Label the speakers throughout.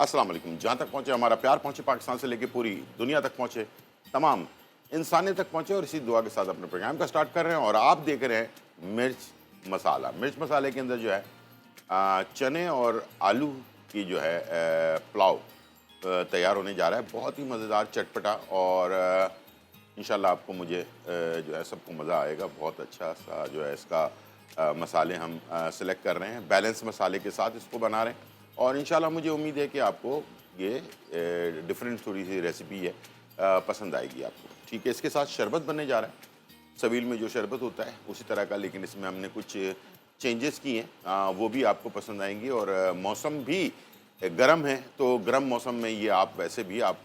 Speaker 1: अस्सलाम वालेकुम। जहाँ तक पहुँचे हमारा प्यार पहुँचे, पाकिस्तान से लेकर पूरी दुनिया तक पहुँचे, तमाम इंसानियत तक पहुँचे, और इसी दुआ के साथ अपने प्रोग्राम का स्टार्ट कर रहे हैं। और आप देख रहे हैं मिर्च मसाला। मिर्च मसाले के अंदर जो है चने और आलू की जो है पुलाव तैयार होने जा रहा है। बहुत ही मज़ेदार, चटपटा, और इंशाल्लाह आपको मुझे जो है सबको मज़ा आएगा। बहुत अच्छा सा जो है इसका मसाले हम सेलेक्ट कर रहे हैं, बैलेंस मसाले के साथ इसको बना रहे हैं। और इंशाल्लाह मुझे उम्मीद है कि आपको ये डिफरेंट थोड़ी सी रेसिपी है, पसंद आएगी आपको। ठीक है, इसके साथ शरबत बनने जा रहा है, सबील में जो शरबत होता है उसी तरह का, लेकिन इसमें हमने कुछ चेंजेस किए हैं, वो भी आपको पसंद आएंगी। और मौसम भी गर्म है, तो गर्म मौसम में ये आप वैसे भी आप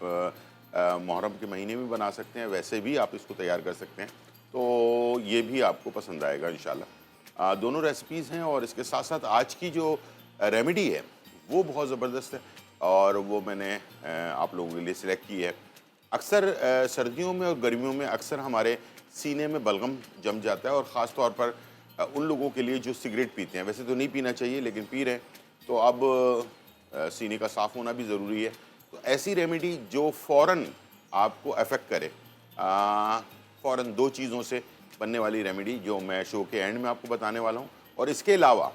Speaker 1: मुहर्रम के महीने में बना सकते हैं, वैसे भी आप इसको तैयार कर सकते हैं, तो ये भी आपको पसंद आएगा इंशाल्लाह। दोनों रेसिपीज़ हैं, और इसके साथ साथ आज की जो रेमेडी है वो बहुत ज़बरदस्त है, और वो मैंने आप लोगों के लिए सिलेक्ट की है। अक्सर सर्दियों में और गर्मियों में अक्सर हमारे सीने में बलगम जम जाता है, और ख़ास तौर पर उन लोगों के लिए जो सिगरेट पीते हैं। वैसे तो नहीं पीना चाहिए, लेकिन पी रहे हैं, तो अब सीने का साफ़ होना भी ज़रूरी है। तो ऐसी रेमेडी जो फ़ौरन आपको अफेक्ट करे, फ़ौरन दो चीज़ों से बनने वाली रेमेडी, जो मैं शो के एंड में आपको बताने वाला हूँ। और इसके अलावा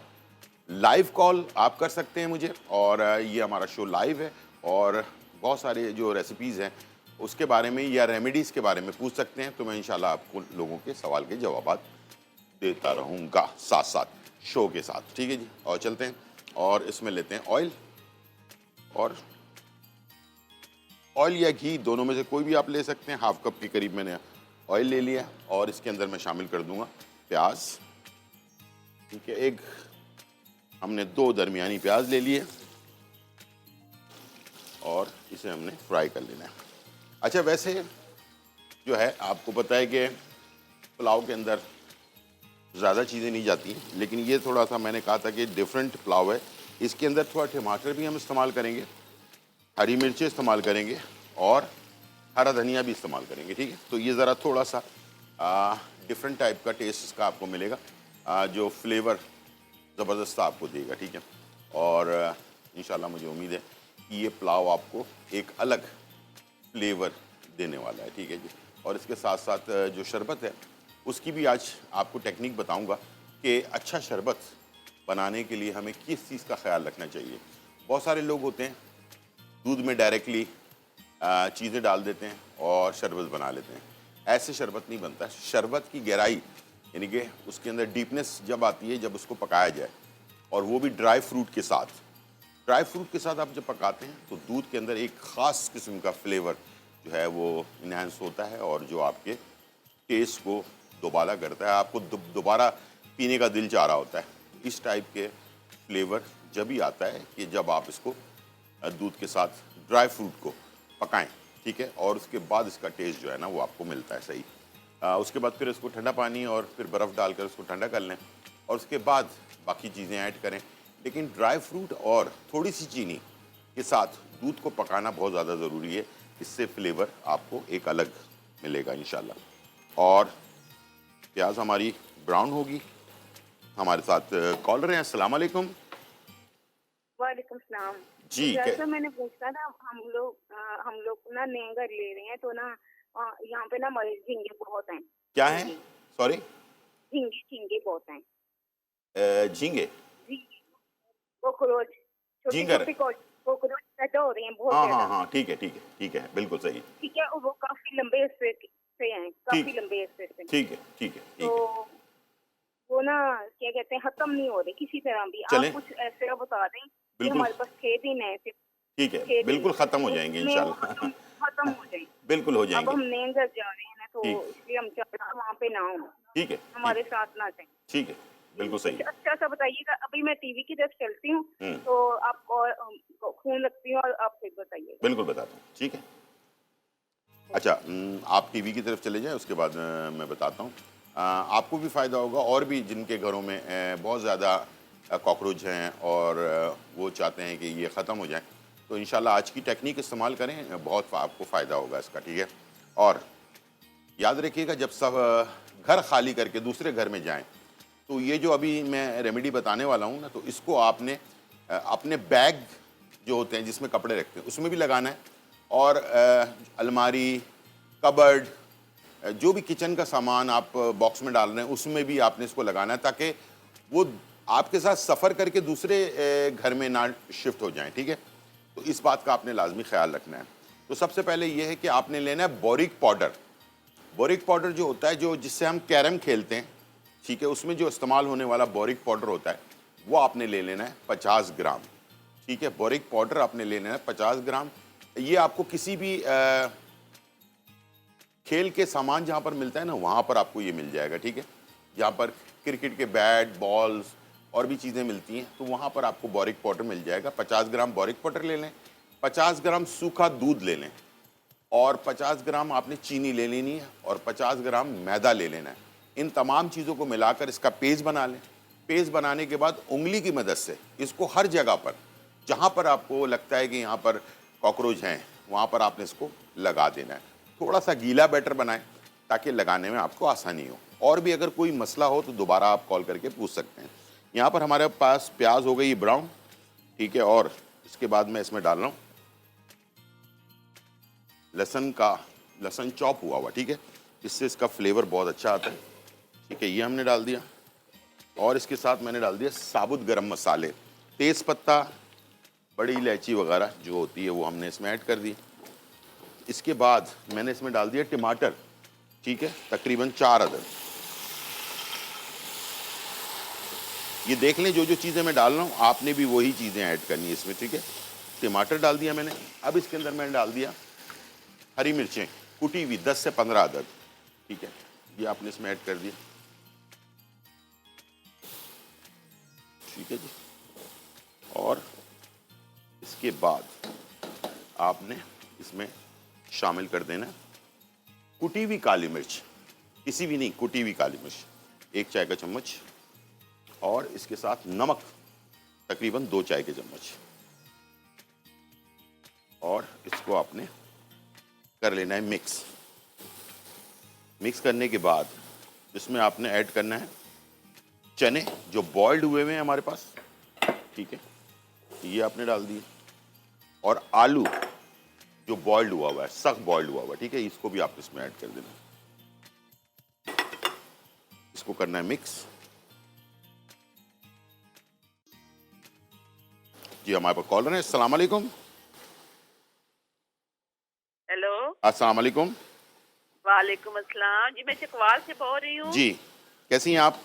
Speaker 1: लाइव कॉल आप कर सकते हैं मुझे, और ये हमारा शो लाइव है, और बहुत सारे जो रेसिपीज़ हैं उसके बारे में या रेमेडीज़ के बारे में पूछ सकते हैं, तो मैं इंशाल्लाह आपको लोगों के सवाल के जवाब देता रहूँगा साथ साथ शो के साथ। ठीक है जी, और चलते हैं, और इसमें लेते हैं ऑयल, और ऑयल या घी दोनों में से कोई भी आप ले सकते हैं। हाफ कप के करीब मैंने ऑयल ले लिया, और इसके अंदर मैं शामिल कर दूंगा प्याज। ठीक है, एक हमने दो दरमियानी प्याज ले लिए, और इसे हमने फ्राई कर लेना है। अच्छा, वैसे जो है आपको पता है कि पुलाव के अंदर ज़्यादा चीज़ें नहीं जाती, लेकिन ये थोड़ा सा मैंने कहा था कि डिफरेंट पुलाव है। इसके अंदर थोड़ा टमाटर भी हम इस्तेमाल करेंगे, हरी मिर्चें इस्तेमाल करेंगे, और हरा धनिया भी इस्तेमाल करेंगे। ठीक है, तो ये ज़रा थोड़ा सा डिफरेंट टाइप का टेस्ट इसका आपको मिलेगा, जो फ्लेवर ज़बरदस्त आपको देगा। ठीक है, और इंशाल्लाह मुझे उम्मीद है कि ये पुलाव आपको एक अलग फ्लेवर देने वाला है। ठीक है जी, और इसके साथ साथ जो शरबत है उसकी भी आज आपको टेक्निक बताऊंगा कि अच्छा शरबत बनाने के लिए हमें किस चीज़ का ख्याल रखना चाहिए। बहुत सारे लोग होते हैं दूध में डायरेक्टली चीज़ें डाल देते हैं और शरबत बना लेते हैं। ऐसे शरबत नहीं बनता। शरबत की गहराई, यानी कि उसके अंदर डीपनेस जब आती है जब उसको पकाया जाए, और वो भी ड्राई फ्रूट के साथ। ड्राई फ्रूट के साथ आप जब पकाते हैं तो दूध के अंदर एक ख़ास किस्म का फ्लेवर जो है वो इन्हांस होता है, और जो आपके टेस्ट को दोबारा करता है, आपको दोबारा पीने का दिल चाह रहा होता है। इस टाइप के फ्लेवर जब ही आता है कि जब आप इसको दूध के साथ ड्राई फ्रूट को पकाएं। ठीक है, और उसके बाद इसका टेस्ट जो है ना वो आपको मिलता है सही। उसके बाद फिर इसको ठंडा पानी और फिर बर्फ़ डालकर उसको ठंडा कर लें, और उसके बाद बाकी चीज़ें ऐड करें। लेकिन ड्राई फ्रूट और थोड़ी सी चीनी के साथ दूध को पकाना बहुत ज़्यादा ज़रूरी है, इससे फ्लेवर आपको एक अलग मिलेगा इंशाल्लाह। और प्याज हमारी ब्राउन होगी। हमारे साथ कॉलर हैं। अस्सलाम वालेकुम।
Speaker 2: वालेकुम सलाम
Speaker 1: जी,
Speaker 2: जैसा मैंने पूछा था, हम लोग ना नए घर ले रहे हैं, तो ना यहाँ पे ना हमारे झींगे बहुत हैं।
Speaker 1: क्या है?
Speaker 2: झींगे
Speaker 1: सॉरी?
Speaker 2: झींगे झींगे बहुत हैं।
Speaker 1: झींगे?
Speaker 2: झींगे, कॉकरोच, छोटी
Speaker 1: झींगर?
Speaker 2: छोटी कॉकरोच पैदा हो रही हैं बहुत
Speaker 1: हाँ हाँ
Speaker 2: ज्यादा।
Speaker 1: हाँ, ठीक है ठीक है ठीक है, बिल्कुल सही।
Speaker 2: ठीक है, और वो काफी लंबे अरसे से हैं,
Speaker 1: ठीक
Speaker 2: काफी लंबे अरसे से।
Speaker 1: ठीक है ठीक है
Speaker 2: तो
Speaker 1: ठीक है।
Speaker 2: वो ना क्या कहते हैं, खत्म नहीं हो रहे किसी तरह भी। आप
Speaker 1: चलें,
Speaker 2: कुछ ऐसे बता दें कि
Speaker 1: बिल्कुल
Speaker 2: हमारे पास 6 दिन है, सिर्फ
Speaker 1: ठीक है,
Speaker 2: 6 दिन,
Speaker 1: बिल्कुल ख़त्म हो
Speaker 2: तो
Speaker 1: जाएंगे
Speaker 2: उसमें वो
Speaker 1: इंशाल्लाह।
Speaker 2: खत्म खत्म हो जाए।
Speaker 1: बिल्कुल हो
Speaker 2: अब
Speaker 1: जाएंगे।
Speaker 2: हम नए घर जा रहे हैं ना, तो
Speaker 1: ठीक
Speaker 2: इसलिए हम चाहते हैं वहाँ पे ना हो,
Speaker 1: ठीक है ठीक
Speaker 2: हमारे साथ ना जाए।
Speaker 1: ठीक है, बिल्कुल सही।
Speaker 2: कुछ अच्छा सा बताइएगा। अभी मैं टीवी की तरफ चलती हूँ, तो आपको फोन रखती हूँ और आप फिर बताइएगा।
Speaker 1: बिल्कुल बताता हूँ, ठीक है। अच्छा, आप टीवी की तरफ चले जाएं, उसके बाद मैं बताता हूँ। आपको भी फ़ायदा होगा, और भी जिनके घरों में बहुत ज़्यादा कॉकरोच हैं और वो चाहते हैं कि ये ख़त्म हो जाए, तो इंशाल्लाह आज की टेक्निक इस्तेमाल करें, बहुत आपको फ़ायदा होगा इसका। ठीक है, और याद रखिएगा जब सब घर खाली करके दूसरे घर में जाएं, तो ये जो अभी मैं रेमेडी बताने वाला हूँ ना, तो इसको आपने अपने बैग जो होते हैं जिसमें कपड़े रखते हैं उसमें भी लगाना है, और अलमारी, कबर्ड, जो भी किचन का सामान आप बॉक्स में डाल रहे हैं उसमें भी आपने इसको लगाना है, ताकि वो आपके साथ सफ़र करके दूसरे घर में ना शिफ्ट हो जाएं, ठीक है। तो इस बात का आपने लाजमी ख्याल रखना है। तो सबसे पहले ये है कि आपने लेना है बोरिक पाउडर। बोरिक पाउडर जो होता है, जो जिससे हम कैरम खेलते हैं, ठीक है, उसमें जो इस्तेमाल होने वाला बोरिक पाउडर होता है वो आपने ले लेना है 50 ग्राम, ठीक है। बोरिक पाउडर आपने ले लेना है 50 ग्राम। ये आपको किसी भी खेल के सामान जहाँ पर मिलता है ना, वहाँ पर आपको ये मिल जाएगा, ठीक है। जहाँ पर क्रिकेट के बैट, बॉल्स और भी चीज़ें मिलती हैं, तो वहाँ पर आपको बोरिक पाउडर मिल जाएगा। 50 ग्राम बोरिक पाउडर ले लें, 50 ग्राम सूखा दूध ले लें, और 50 ग्राम आपने चीनी ले लेनी है, और 50 ग्राम मैदा ले लेना है। इन तमाम चीज़ों को मिलाकर इसका पेस्ट बना लें। पेस्ट बनाने के बाद उंगली की मदद से इसको हर जगह पर जहाँ पर आपको लगता है कि यहाँ पर कॉकरोच हैं, वहाँ पर आपने इसको लगा देना है। थोड़ा सा गीला बैटर बनाएं ताकि लगाने में आपको आसानी हो। और भी अगर कोई मसला हो तो दोबारा आप कॉल करके पूछ सकते हैं। यहाँ पर हमारे पास प्याज हो गई ब्राउन, ठीक है, और इसके बाद मैं इसमें डाल रहा हूँ लहसुन चॉप हुआ हुआ, ठीक है, इससे इसका फ्लेवर बहुत अच्छा आता है, ठीक है। ये हमने डाल दिया, और इसके साथ मैंने डाल दिया साबुत गरम मसाले, तेज़ पत्ता, बड़ी इलायची वगैरह जो होती है वो हमने इसमें ऐड कर दी। इसके बाद मैंने इसमें डाल दिया टमाटर, ठीक है, तकरीबन 4 अदद। ये देख लें जो जो चीज़ें मैं डाल रहा हूँ आपने भी वही चीज़ें ऐड करनी है इसमें, ठीक है। टमाटर डाल दिया मैंने। अब इसके अंदर मैंने डाल दिया हरी मिर्चें कुटी हुई 10 से 15 अदद, ठीक है, ये आपने इसमें ऐड कर दिया, ठीक है जी। और इसके बाद आपने इसमें शामिल कर देना कुटी हुई काली मिर्च, किसी भी नहीं, कुटी हुई काली मिर्च 1 चाय का चम्मच, और इसके साथ नमक तकरीबन 2 चाय के चम्मच, और इसको आपने कर लेना है मिक्स। मिक्स करने के बाद इसमें आपने ऐड करना है चने जो बॉइल्ड हुए हैं हमारे पास, ठीक है, ये आपने डाल दिए, और आलू जो बॉइल्ड हुआ हुआ है, सख्त बॉइल्ड हुआ हुआ है, ठीक है, इसको भी आप इसमें ऐड कर देना। इसको करना है मिक्स। जी हमारे पास कॉलर है। अस्सलाम वालेकुम।
Speaker 2: हेलो।
Speaker 1: अस्सलाम वालेकुम।
Speaker 2: वालेकुम अस्सलाम जी, मैं चकवाल से बोल रही हूँ
Speaker 1: जी, कैसी हैं आप?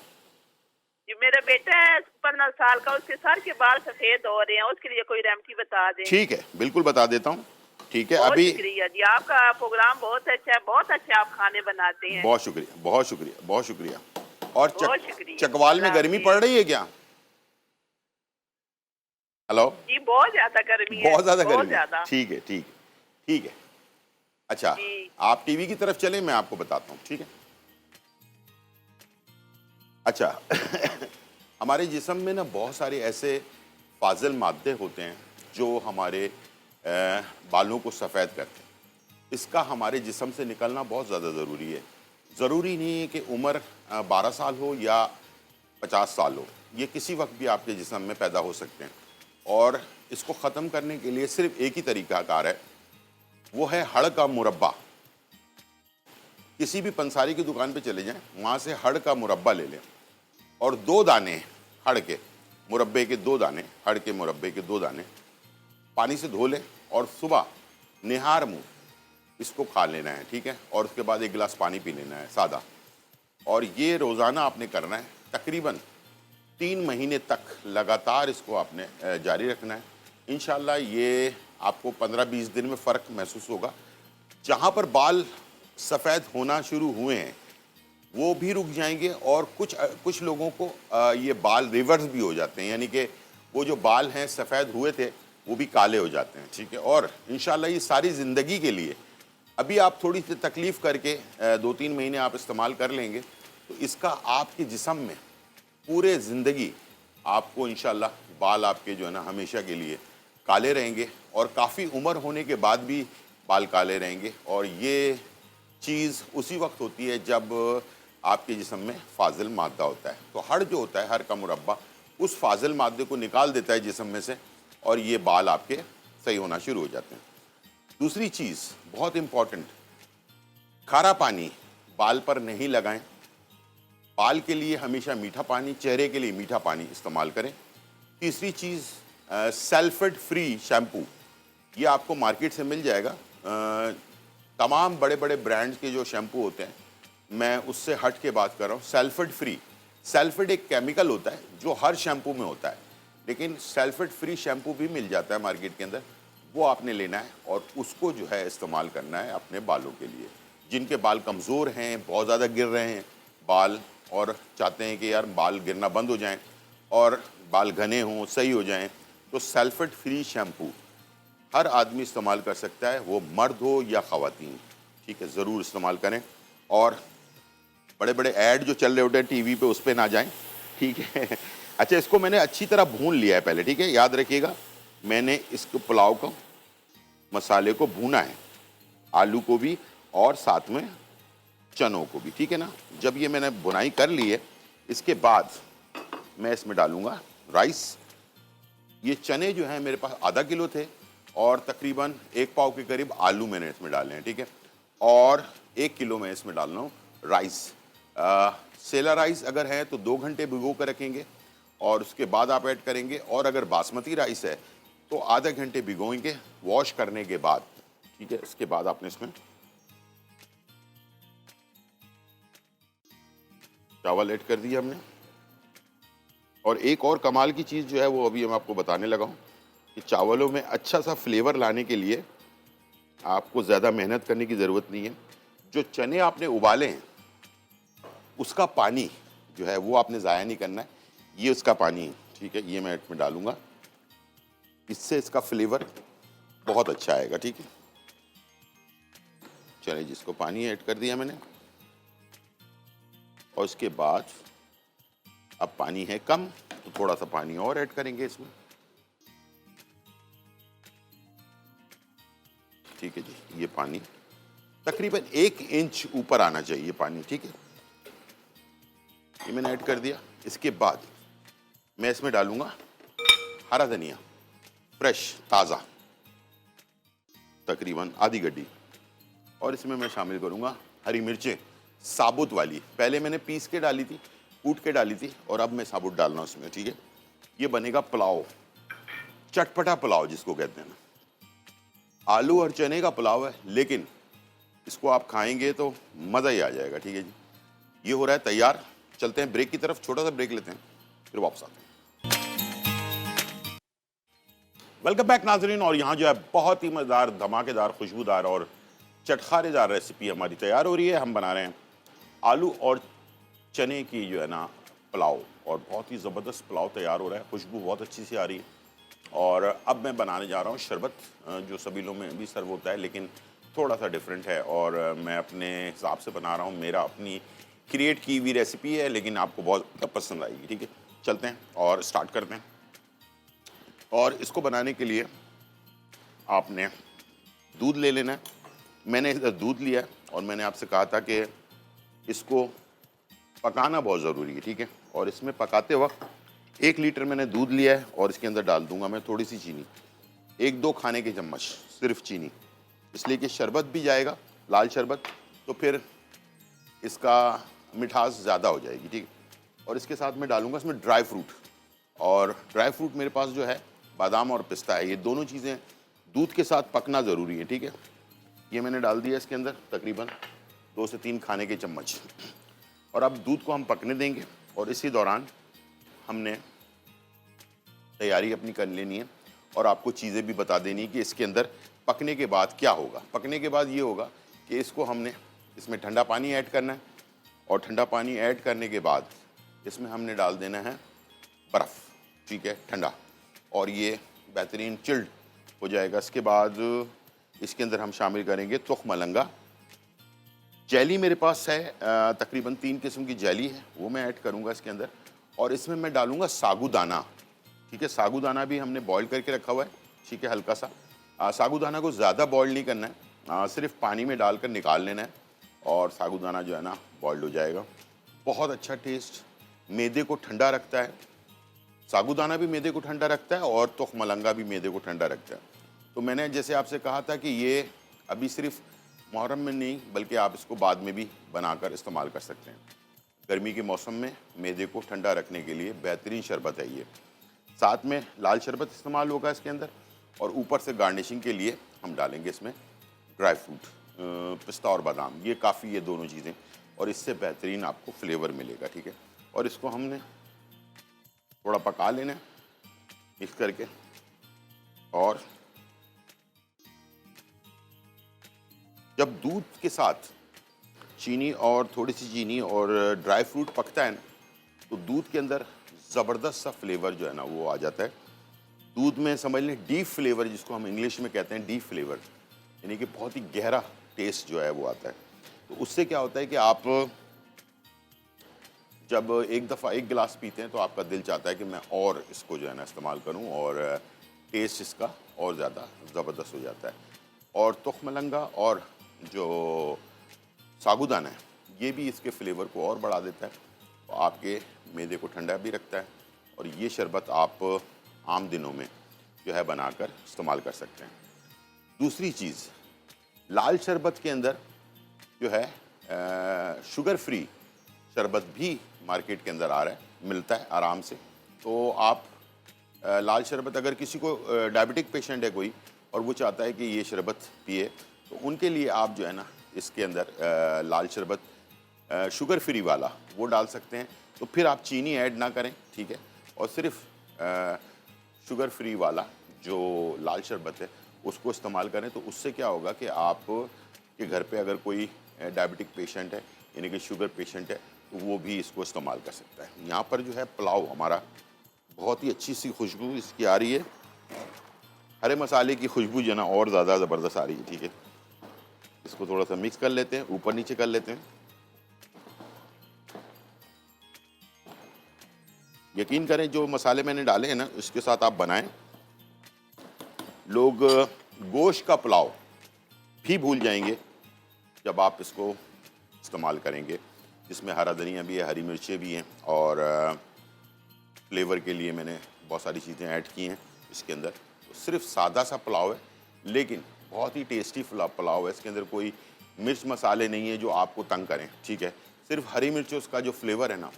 Speaker 2: जी। मेरा बेटा है 15 साल का, उसके सर के बाल सफेद हो रहे हैं, उसके लिए कोई रेमेडी बता दें।
Speaker 1: ठीक है, बिल्कुल बता देता हूँ, ठीक है।
Speaker 2: बहुत
Speaker 1: अभी
Speaker 2: शुक्रिया जी, आपका प्रोग्राम बहुत अच्छा है, बहुत अच्छे आप खाने बनाते हैं।
Speaker 1: बहुत शुक्रिया, बहुत शुक्रिया, बहुत शुक्रिया। और
Speaker 2: बहुत शुक्रिया।
Speaker 1: चकवाल में गर्मी पड़ रही है क्या? हेलो
Speaker 2: जी बहुत ज्यादा गर्मी है,
Speaker 1: बहुत ज्यादा
Speaker 2: बहुत
Speaker 1: गर्मी है।
Speaker 2: ज्यादा।
Speaker 1: ठीक है, ठीक है, ठीक है। अच्छा,
Speaker 2: जी।
Speaker 1: आप टीवी की तरफ चलें, मैं आपको बताता हूँ, ठीक है। अच्छा हमारे जिस्म में ना बहुत सारे ऐसे फाजिल मादे होते हैं जो हमारे बालों को सफ़ेद करते हैं। इसका हमारे जिस्म से निकलना बहुत ज़्यादा ज़रूरी है। ज़रूरी नहीं है कि उम्र 12 साल हो या 50 साल हो, ये किसी वक्त भी आपके जिस्म में पैदा हो सकते हैं। और इसको ख़त्म करने के लिए सिर्फ एक ही तरीक़ाकार है, वो है हड़ का मुरब्बा। किसी भी पंसारी की दुकान पे चले जाएं, वहाँ से हड़ का मुरब्बा ले लें, और 2 दाने हड़ के मुरब्बे के 2 दाने, हड़ के मुरब्बे के 2 दाने पानी से धो लें, और सुबह निहार मुँह इसको खा लेना है, ठीक है। और उसके बाद 1 गिलास पानी पी लेना है सादा, और ये रोज़ाना आपने करना है। तकरीबन 3 महीने तक लगातार इसको आपने जारी रखना है। इंशाल्लाह ये आपको 15-20 दिन में फ़र्क महसूस होगा। जहाँ पर बाल सफ़ेद होना शुरू हुए हैं वो भी रुक जाएंगे, और कुछ लोगों को ये बाल रिवर्स भी हो जाते हैं, यानी कि वो जो बाल हैं सफ़ेद हुए थे वो भी काले हो जाते हैं, ठीक है। और इंशाल्लाह ये सारी ज़िंदगी के लिए, अभी आप थोड़ी सी तकलीफ़ करके 2-3 महीने आप इस्तेमाल कर लेंगे तो इसका आपके जिस्म में पूरे ज़िंदगी आपको इंशाल्लाह बाल आपके जो है ना हमेशा के लिए काले रहेंगे, और काफ़ी उम्र होने के बाद भी बाल काले रहेंगे। और ये चीज़ उसी वक्त होती है जब आपके जिस्म में फाजिल मादा होता है। तो हड़ जो होता है, हड़ का मुरब्बा, उस फाजिल मादे को निकाल देता है जिस्म में से, और ये बाल आपके सही होना शुरू हो जाते हैं। दूसरी चीज़ बहुत इम्पॉर्टेंट, खारा पानी बाल पर नहीं लगाएं। बाल के लिए हमेशा मीठा पानी, चेहरे के लिए मीठा पानी इस्तेमाल करें। तीसरी चीज़ सल्फेट फ्री शैम्पू, ये आपको मार्केट से मिल जाएगा। तमाम बड़े बड़े ब्रांड्स के जो शैम्पू होते हैं, मैं उससे हट के बात कर रहा हूँ। सल्फेट फ्री, सल्फेट एक केमिकल होता है जो हर शैम्पू में होता है, लेकिन सल्फेट फ्री शैम्पू भी मिल जाता है मार्केट के अंदर। वो आपने लेना है और उसको जो है इस्तेमाल करना है अपने बालों के लिए। जिनके बाल कमज़ोर हैं, बहुत ज़्यादा गिर रहे हैं बाल और चाहते हैं कि यार बाल गिरना बंद हो जाएं और बाल घने हों, सही हो जाएं, तो सल्फेट फ्री शैम्पू हर आदमी इस्तेमाल कर सकता है, वो मर्द हो या ख़वातीन। ठीक है, ज़रूर इस्तेमाल करें। और बड़े बड़े ऐड जो चल रहे होते हैं टीवी पे, उस पर ना जाएं। ठीक है। अच्छा, इसको मैंने अच्छी तरह भून लिया है पहले। ठीक है, याद रखिएगा, मैंने इसको पुलाव को, मसाले को भूना है, आलू को भी और साथ में चनों को भी। ठीक है ना। जब ये मैंने बुनाई कर ली है, इसके बाद मैं इसमें डालूंगा राइस। ये चने जो हैं मेरे पास आधा किलो थे और तकरीबन 1 पाव के करीब आलू मैंने इसमें डाले हैं। ठीक है, और 1 किलो मैं इसमें डाल रहा हूँ राइस। सेला राइस अगर है तो 2 घंटे भिगो कर रखेंगे और उसके बाद आप ऐड करेंगे, और अगर बासमती राइस है तो आधे घंटे भिगोएंगे वॉश करने के बाद। ठीक है, इसके बाद आपने इसमें चावल ऐड कर दिया हमने। और एक और कमाल की चीज़ जो है वो अभी मैं आपको बताने लगा हूँ कि चावलों में अच्छा सा फ्लेवर लाने के लिए आपको ज़्यादा मेहनत करने की ज़रूरत नहीं है। जो चने आपने उबाले हैं उसका पानी जो है वो आपने ज़ाया नहीं करना है, ये उसका पानी है। ठीक है, ये मैं इसमें डालूंगा, इससे इसका फ्लेवर बहुत अच्छा आएगा। ठीक है, चलिए जिसको पानी ऐड कर दिया मैंने, और उसके बाद अब पानी है कम तो थोड़ा सा पानी और ऐड करेंगे इसमें। ठीक है जी, ये पानी तकरीबन 1 इंच ऊपर आना चाहिए पानी। ठीक है, ये मैंने ऐड कर दिया। इसके बाद मैं इसमें डालूंगा हरा धनिया, फ्रेश ताज़ा, तकरीबन आधी गड्डी, और इसमें मैं शामिल करूंगा हरी मिर्चें साबुत वाली। पहले मैंने पीस के डाली थी, कूट के डाली थी, और अब मैं साबुत डाल रहा हूँ उसमें। ठीक है, ये बनेगा पुलाव, चटपटा पुलाव जिसको कहते हैं ना। आलू और चने का पुलाव है, लेकिन इसको आप खाएंगे तो मज़ा ही आ जाएगा। ठीक है जी, ये हो रहा है तैयार। चलते हैं ब्रेक की तरफ, छोटा सा ब्रेक लेते हैं, फिर वापस आते हैं। वेलकम बैक नाजरीन। और यहाँ जो है बहुत ही मज़ेदार, धमाकेदार, खुशबूदार और चटखारेदार रेसिपी हमारी तैयार हो रही है। हम बना रहे हैं आलू और चने की जो है ना पुलाव, और बहुत ही ज़बरदस्त पुलाव तैयार हो रहा है, खुशबू बहुत अच्छी सी आ रही है। और अब मैं बनाने जा रहा हूँ शरबत, जो सभी लोग में भी सर्व होता है लेकिन थोड़ा सा डिफरेंट है, और मैं अपने हिसाब से बना रहा हूँ। मेरा अपनी क्रिएट की हुई रेसिपी है, लेकिन आपको बहुत पसंद आएगी। ठीक है, चलते हैं और स्टार्ट करते हैं। और इसको बनाने के लिए आपने दूध ले लेना है। मैंने इधर दूध लिया है और मैंने आपसे कहा था कि इसको पकाना बहुत ज़रूरी है। ठीक है, और इसमें पकाते वक्त 1 लीटर मैंने दूध लिया है और इसके अंदर डाल दूंगा मैं थोड़ी सी चीनी, 1-2 खाने के चम्मच सिर्फ चीनी, इसलिए कि शरबत भी जाएगा, लाल शरबत, तो फिर इसका मिठास ज़्यादा हो जाएगी। ठीक है, और इसके साथ मैं डालूंगा इसमें ड्राई फ्रूट, और ड्राई फ्रूट मेरे पास जो है बादाम और पिस्ता है। ये दोनों चीज़ें दूध के साथ पकना ज़रूरी है। ठीक है, ये मैंने डाल दिया इसके अंदर तकरीबन 2 से 3 खाने के चम्मच, और अब दूध को हम पकने देंगे। और इसी दौरान हमने तैयारी अपनी कर लेनी है और आपको चीज़ें भी बता देनी है कि इसके अंदर पकने के बाद क्या होगा। पकने के बाद ये होगा कि इसको हमने इसमें ठंडा पानी ऐड करना है, और ठंडा पानी ऐड करने के बाद इसमें हमने डाल देना है बर्फ़। ठीक है, ठंडा, और ये बेहतरीन चिल्ड हो जाएगा। इसके बाद इसके अंदर हम शामिल करेंगे तुख मलंगा। जेली मेरे पास है तकरीबन 3 किस्म की जेली है, वो मैं ऐड करूँगा इसके अंदर। और इसमें मैं डालूँगा साबूदाना। ठीक है, साबूदाना भी हमने बॉईल करके रखा हुआ है। ठीक है, हल्का सा साबूदाना को ज़्यादा बॉईल नहीं करना है, सिर्फ पानी में डालकर निकाल लेना है और साबूदाना जो है ना बॉइल्ड हो जाएगा। बहुत अच्छा टेस्ट, मैदे को ठंडा रखता है, सागूदाना भी मैदे को ठंडा रखता है और तुखमलंगा भी मैदे को ठंडा रखता है। तो मैंने जैसे आपसे कहा था कि ये अभी सिर्फ मुहर्रम में नहीं बल्कि आप इसको बाद में भी बनाकर इस्तेमाल कर सकते हैं। गर्मी के मौसम में मैदे को ठंडा रखने के लिए बेहतरीन शरबत है ये। साथ में लाल शरबत इस्तेमाल होगा इसके अंदर, और ऊपर से गार्निशिंग के लिए हम डालेंगे इसमें ड्राई फ्रूट, पिस्ता और बादाम। ये काफ़ी, ये दोनों चीज़ें, और इससे बेहतरीन आपको फ्लेवर मिलेगा। ठीक है, और इसको हमने थोड़ा पका लेना है मिक्स करके, और जब दूध के साथ चीनी और थोड़ी सी चीनी और ड्राई फ्रूट पकता है ना, तो दूध के अंदर ज़बरदस्त सा फ्लेवर जो है ना वो आ जाता है। दूध में समझ लें डीप फ्लेवर, जिसको हम इंग्लिश में कहते हैं डीप फ्लेवर, यानी कि बहुत ही गहरा टेस्ट जो है वो आता है। तो उससे क्या होता है कि आप जब एक दफ़ा एक गिलास पीते हैं तो आपका दिल चाहता है कि मैं और इसको जो है ना इस्तेमाल करूं, और टेस्ट इसका और ज़्यादा ज़बरदस्त हो जाता है। और तुखमलंगा और जो सागूदाना है ये भी इसके फ्लेवर को और बढ़ा देता है, तो आपके मैदे को ठंडा भी रखता है, और ये शरबत आप आम दिनों में जो है बनाकर इस्तेमाल कर सकते हैं। दूसरी चीज़, लाल शरबत के अंदर जो है शुगर फ्री शरबत भी मार्केट के अंदर आ रहा है, मिलता है आराम से। तो आप लाल शरबत, अगर किसी को डायबिटिक पेशेंट है कोई और वो चाहता है कि ये शरबत पिए, तो उनके लिए आप जो है ना इसके अंदर लाल शरबत शुगर फ्री वाला वो डाल सकते हैं। तो फिर आप चीनी ऐड ना करें, ठीक है, और सिर्फ शुगर फ्री वाला जो लाल शरबत है उसको इस्तेमाल करें। तो उससे क्या होगा कि आप के घर पे अगर कोई डायबिटिक पेशेंट है, यानी कि शुगर पेशेंट है, तो वो भी इसको इस्तेमाल कर सकता है। यहाँ पर जो है पुलाव हमारा बहुत ही अच्छी सी खुशबू इसकी आ रही है, हरे मसाले की खुशबू जो है ना और ज़्यादा ज़बरदस्त आ रही है। ठीक है, इसको थोड़ा सा मिक्स कर लेते हैं, ऊपर नीचे कर लेते हैं। यकीन करें जो मसाले मैंने डाले हैं ना इसके साथ आप बनाएं, लोग गोश्त का पुलाव भी भूल जाएंगे जब आप इसको इस्तेमाल करेंगे, जिसमें हरा धनिया भी है, हरी मिर्चें भी हैं, और फ्लेवर के लिए मैंने बहुत सारी चीज़ें ऐड की हैं इसके अंदर। तो सिर्फ सादा सा पुलाव है, लेकिन बहुत ही टेस्टी पुलाव है। इसके अंदर कोई मिर्च मसाले नहीं है जो आपको तंग करें। ठीक है, सिर्फ हरी मिर्च उसका जो फ्लेवर है ना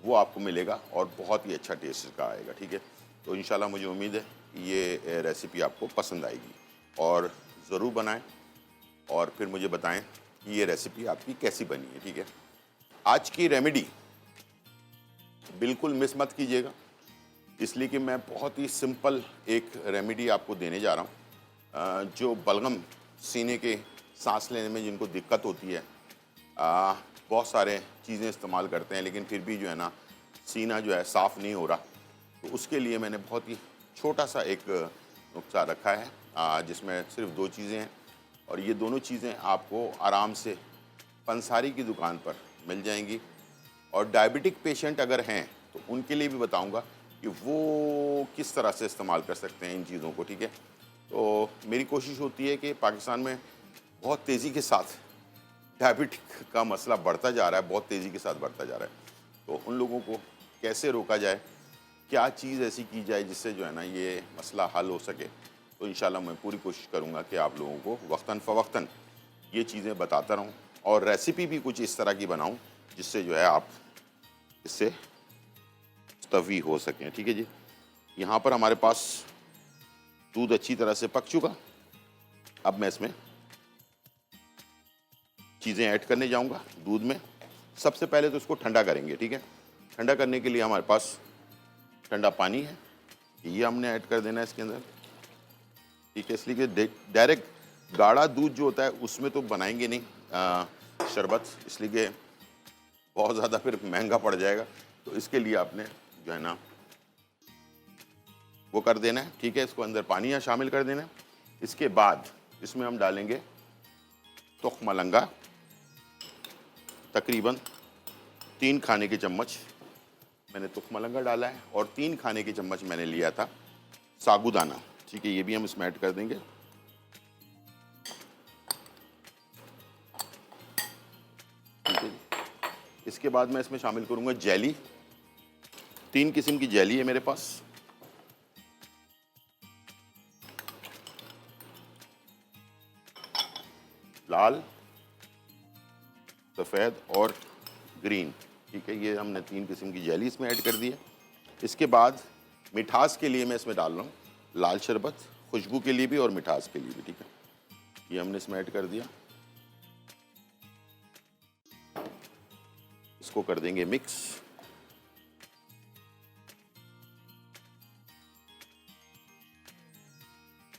Speaker 1: वो आपको मिलेगा, और बहुत ही अच्छा टेस्ट इसका आएगा। ठीक है, तो इंशाल्लाह मुझे उम्मीद है ये रेसिपी आपको पसंद आएगी, और ज़रूर बनाएं और फिर मुझे बताएं कि ये रेसिपी आपकी कैसी बनी है। ठीक है, आज की रेमेडी बिल्कुल मिस मत कीजिएगा, इसलिए कि मैं बहुत ही सिंपल एक रेमेडी आपको देने जा रहा हूँ। जो बलगम, सीने के सांस लेने में जिनको दिक्कत होती है, बहुत सारे चीज़ें इस्तेमाल करते हैं लेकिन फिर भी जो है ना सीना जो है साफ़ नहीं हो रहा, तो उसके लिए मैंने बहुत ही छोटा सा एक नुस्खा रखा है जिसमें सिर्फ 2 चीज़ें हैं, और ये दोनों चीज़ें आपको आराम से पंसारी की दुकान पर मिल जाएंगी। और डायबिटिक पेशेंट अगर हैं तो उनके लिए भी बताऊंगा कि वो किस तरह से इस्तेमाल कर सकते हैं इन चीज़ों को। ठीक है, तो मेरी कोशिश होती है कि पाकिस्तान में बहुत तेज़ी के साथ डायबिटिक का मसला बढ़ता जा रहा है, बहुत तेज़ी के साथ बढ़ता जा रहा है। तो उन लोगों को कैसे रोका जाए, क्या चीज़ ऐसी की जाए जिससे जो है ना ये मसला हल हो सके। तो इंशाल्लाह मैं पूरी कोशिश करूँगा कि आप लोगों को वक्तन फ़वक्तन ये चीज़ें बताता रहूँ, और रेसिपी भी कुछ इस तरह की बनाऊँ जिससे जो है आप इससे मुस्तफ़ी हो सकें। ठीक है जी, यहाँ पर हमारे पास दूध अच्छी तरह से पक चुका। अब मैं इसमें चीज़ें ऐड करने जाऊँगा दूध में। सबसे पहले तो इसको ठंडा करेंगे। ठीक है, ठंडा करने के लिए हमारे पास ठंडा पानी है, ये हमने ऐड कर देना है इसके अंदर। ठीक है, इसलिए कि डायरेक्ट गाढ़ा दूध जो होता है उसमें तो बनाएंगे नहीं शरबत, इसलिए कि बहुत ज़्यादा फिर महंगा पड़ जाएगा। तो इसके लिए आपने जो है ना वो कर देना है। ठीक है, इसको अंदर पानी या शामिल कर देना है। इसके बाद इसमें हम डालेंगे तुखमलंगा, तकरीबन 3 खाने के चम्मच मैंने तुखमलंगा डाला है, और 3 खाने के चम्मच मैंने लिया था सागूदाना। ठीक है, ये भी हम इसमें ऐड कर देंगे। ठीक है, इसके बाद मैं इसमें शामिल करूंगा जेली। 3 किस्म की जेली है मेरे पास। लाल, सफ़ेद और ग्रीन। ठीक है, ये हमने 3 किस्म की जेली इसमें ऐड कर दी है। इसके बाद मिठास के लिए मैं इसमें डाल रहा हूँ लाल शरबत, खुशबू के लिए भी और मिठास के लिए भी। ठीक है, ये हमने इसमें ऐड कर दिया। इसको कर देंगे मिक्स।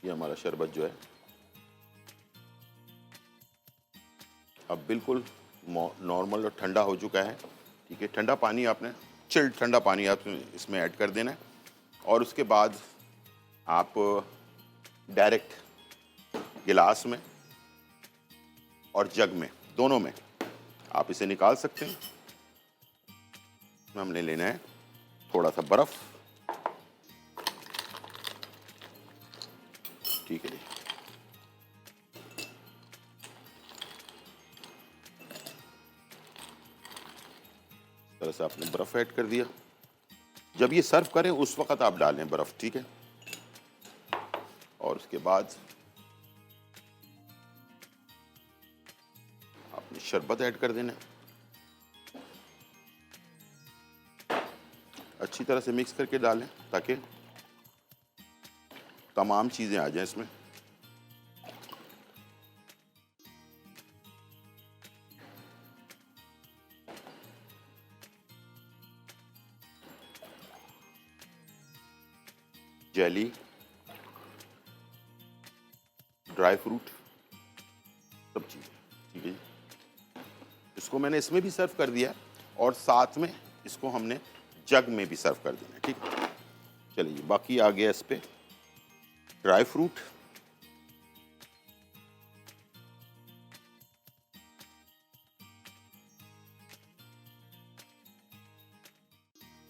Speaker 1: ये हमारा शरबत जो है अब बिल्कुल नॉर्मल और ठंडा हो चुका है। ठीक है, ठंडा पानी आपने, चिल्ड ठंडा पानी आप इसमें ऐड कर देना है और उसके बाद आप डायरेक्ट गिलास में और जग में, दोनों में आप इसे निकाल सकते हैं। हमने लेना है थोड़ा सा बर्फ। ठीक है जी, इस तरह से आपने बर्फ ऐड कर दिया। जब ये सर्व करें उस वक्त आप डालें बर्फ। ठीक है, और उसके बाद आपने शरबत ऐड कर देना है। अच्छी तरह से मिक्स करके डालें ताकि तमाम चीज़ें आ जाएं इसमें। जेली, ड्राई फ्रूट, सब चीज़ें। ठीक है, इसको मैंने इसमें भी सर्व कर दिया और साथ में इसको हमने जग में भी सर्व कर देना है। ठीक है, चलिए बाकी आ गया इस पे ड्राई फ्रूट।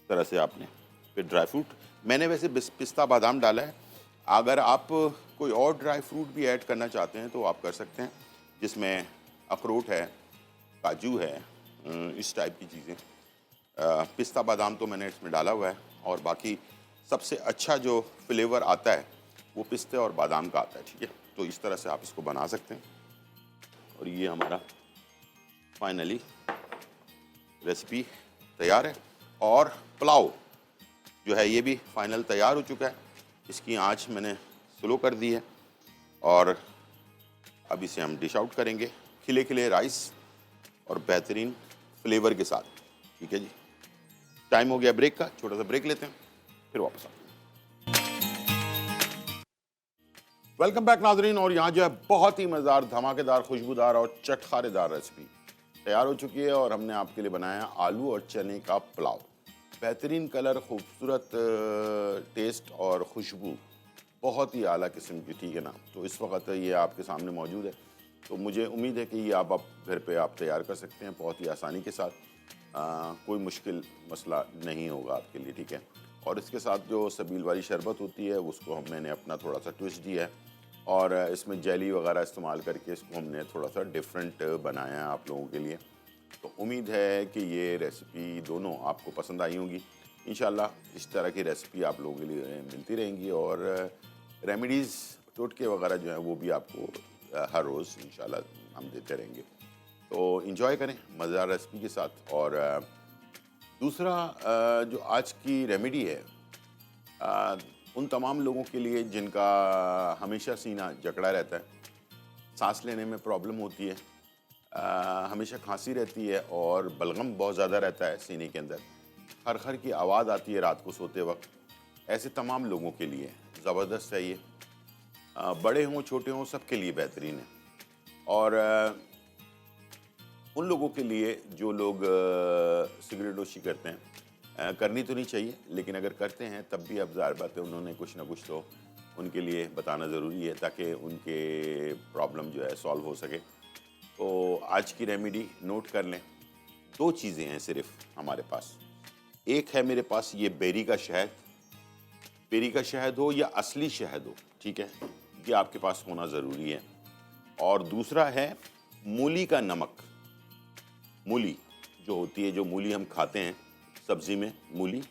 Speaker 1: तरह से आपने फिर ड्राई फ्रूट, मैंने वैसे पिस्ता बादाम डाला है। अगर आप कोई और ड्राई फ्रूट भी ऐड करना चाहते हैं तो आप कर सकते हैं, जिसमें अखरोट है, काजू है, इस टाइप की चीज़ें। पिस्ता बादाम तो मैंने इसमें डाला हुआ है और बाकी सबसे अच्छा जो फ्लेवर आता है वो पिस्ते और बादाम का आता है। ठीक है, तो इस तरह से आप इसको बना सकते हैं। और ये हमारा फाइनली रेसिपी तैयार है और पुलाव जो है ये भी फाइनल तैयार हो चुका है। इसकी आंच मैंने स्लो कर दी है और अब इसे हम डिश आउट करेंगे खिले खिले राइस और बेहतरीन फ्लेवर के साथ। ठीक है जी, टाइम हो गया ब्रेक का, छोटा सा ब्रेक लेते हैं फिर वापस आते हैं। वेलकम बैक नाजरीन। और यहाँ जो है बहुत ही मज़ेदार, धमाकेदार, खुशबूदार और चटखारेदार रेसिपी तैयार हो चुकी है और हमने आपके लिए बनाया आलू और चने का पुलाव। बेहतरीन कलर, खूबसूरत टेस्ट और खुशबू, बहुत ही आला किस्म की। ठीक है ना, तो इस वक्त ये आपके सामने मौजूद है। तो मुझे उम्मीद है कि ये आप घर पे आप तैयार कर सकते हैं बहुत ही आसानी के साथ। कोई मुश्किल मसला नहीं होगा आपके लिए। ठीक है, और इसके साथ जो सबील वाली शरबत होती है उसको मैंने अपना थोड़ा सा ट्विस्ट दिया है और इसमें जेली वगैरह इस्तेमाल करके इसको हमने थोड़ा सा डिफरेंट बनाया है आप लोगों के लिए। तो उम्मीद है कि ये रेसिपी दोनों आपको पसंद आई होंगी। इंशाल्लाह इस तरह की रेसिपी आप लोगों के लिए मिलती रहेंगी और रेमेडीज़, टोटके वगैरह जो हैं वो भी आपको हर रोज़ इंशाल्लाह हम देते रहेंगे। तो इंजॉय करें मज़ेदार रेसिपी के साथ। और दूसरा जो आज की रेमेडी है उन तमाम लोगों के लिए जिनका हमेशा सीना जकड़ा रहता है, सांस लेने में प्रॉब्लम होती है, हमेशा खांसी रहती है और बलगम बहुत ज़्यादा रहता है सीने के अंदर, खर की आवाज़ आती है रात को सोते वक्त। ऐसे तमाम लोगों के लिए ज़बरदस्त है ये। बड़े हों छोटे हों सबके लिए बेहतरीन है। और उन लोगों के लिए जो लोग सिगरेट नोशी करते हैं, करनी तो नहीं चाहिए लेकिन अगर करते हैं तब भी अब ज़ाहिर बात है उन्होंने कुछ ना कुछ तो उनके लिए बताना ज़रूरी है ताकि उनके प्रॉब्लम जो है सॉल्व हो सके। तो आज की रेमेडी नोट कर लें। 2 चीज़ें हैं सिर्फ हमारे पास। एक है मेरे पास ये बेरी का शहद, बेरी का शहद हो या असली शहद हो, ठीक है, ये आपके पास होना ज़रूरी है। और दूसरा है मूली का नमक। मूली जो होती है, जो मूली हम खाते हैं सब्ज़ी में, मूली,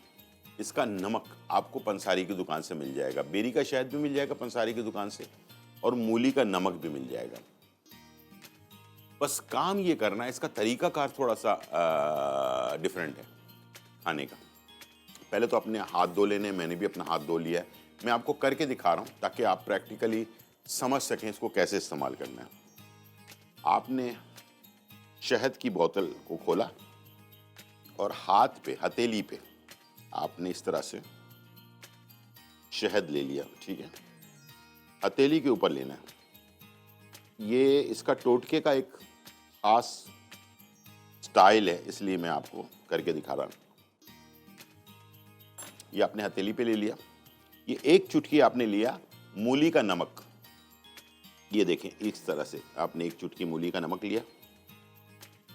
Speaker 1: इसका नमक आपको पंसारी की दुकान से मिल जाएगा। बेरी का शहद भी मिल जाएगा पंसारी की दुकान से और मूली का नमक भी मिल जाएगा। बस काम ये करना है, इसका तरीकाकार थोड़ा सा डिफरेंट है खाने का। पहले तो अपने हाथ धो लेने, मैंने भी अपना हाथ धो लिया है। मैं आपको करके दिखा रहा हूँ ताकि आप प्रैक्टिकली समझ सकें इसको कैसे इस्तेमाल करना है। आपने शहद की बोतल को खोला और हाथ पे, हथेली पे आपने इस तरह से शहद ले लिया, ठीक है। हथेली के ऊपर लेना है। ये इसका टोटके का एक खास स्टाइल है, इसलिए मैं आपको करके दिखा रहा हूँ। ये आपने हथेली पे ले लिया। ये एक चुटकी आपने लिया मूली का नमक। ये देखें, इस तरह से आपने एक चुटकी मूली का नमक लिया,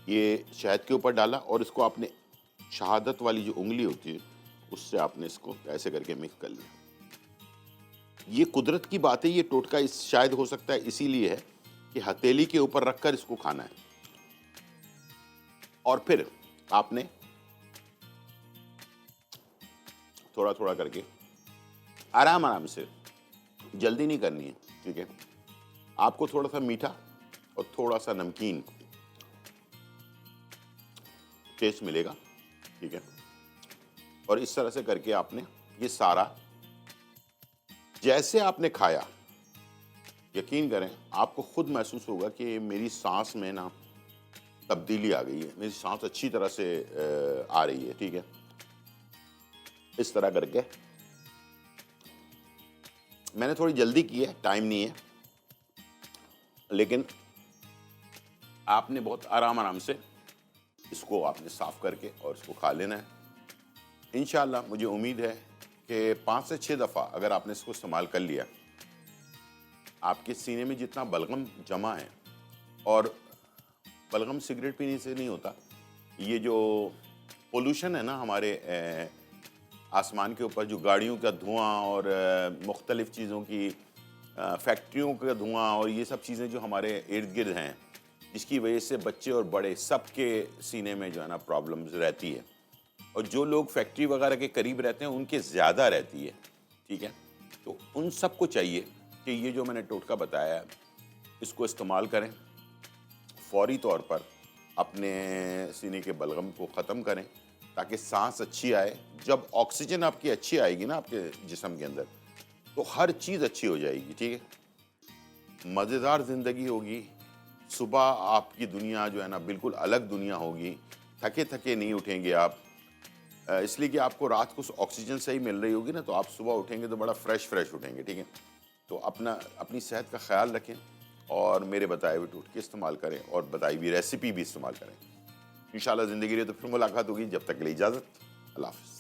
Speaker 1: ये शहद के ऊपर डाला और इसको आपने शहादत वाली जो उंगली होती है उससे आपने इसको ऐसे करके मिक्स कर लिया। ये कुदरत की बात है, ये टोटका इस शायद हो सकता है इसीलिए है कि हथेली के ऊपर रखकर इसको खाना है। और फिर आपने थोड़ा थोड़ा करके आराम आराम से, जल्दी नहीं करनी है, ठीक है। आपको थोड़ा सा मीठा और थोड़ा सा नमकीन टेस्ट मिलेगा, ठीक है। और इस तरह से करके आपने ये सारा, जैसे आपने खाया, यकीन करें आपको खुद महसूस होगा कि मेरी सांस में ना तब्दीली आ गई है, मेरी सांस अच्छी तरह से आ रही है, ठीक है। इस तरह करके मैंने थोड़ी जल्दी की है, टाइम नहीं है, लेकिन आपने बहुत आराम आराम से इसको आपने साफ करके और इसको खा लेना है। इंशाल्लाह मुझे उम्मीद है कि 5 से 6 दफ़ा अगर आपने इसको इस्तेमाल कर लिया, आपके सीने में जितना बलगम जमा है, और बलगम सिगरेट पीने से नहीं होता, ये जो पोल्यूशन है ना हमारे आसमान के ऊपर, जो गाड़ियों का धुआं और मुख्तलिफ़ चीज़ों की फैक्ट्रियों का धुआं और ये सब चीज़ें जो हमारे इर्द गिर्द हैं, जिसकी वजह से बच्चे और बड़े सबके सीने में जो है ना प्रॉब्लम्स रहती है, और जो लोग फैक्ट्री वगैरह के करीब रहते हैं उनके ज़्यादा रहती है, ठीक है। तो उन सबको चाहिए कि ये जो मैंने टोटका बताया है इसको इस्तेमाल करें, फौरी तौर पर अपने सीने के बलगम को ख़त्म करें ताकि सांस अच्छी आए। जब ऑक्सीजन आपकी अच्छी आएगी ना आपके जिस्म के अंदर, तो हर चीज़ अच्छी हो जाएगी, ठीक है। मज़ेदार ज़िंदगी होगी, सुबह आपकी दुनिया जो है ना बिल्कुल अलग दुनिया होगी, थके थके नहीं उठेंगे आप, इसलिए कि आपको रात को ऑक्सीजन सही मिल रही होगी ना, तो आप सुबह उठेंगे तो बड़ा फ्रेश उठेंगे, ठीक है। तो अपनी सेहत का ख्याल रखें और मेरे बताए हुए टोटके इस्तेमाल करें और बताई हुई रेसिपी भी इस्तेमाल करें। इंशाल्लाह ज़िंदगी रहे तो फिर मुलाकात होगी। जब तक के लिए इजाज़त, अल्लाह हाफ़िज़।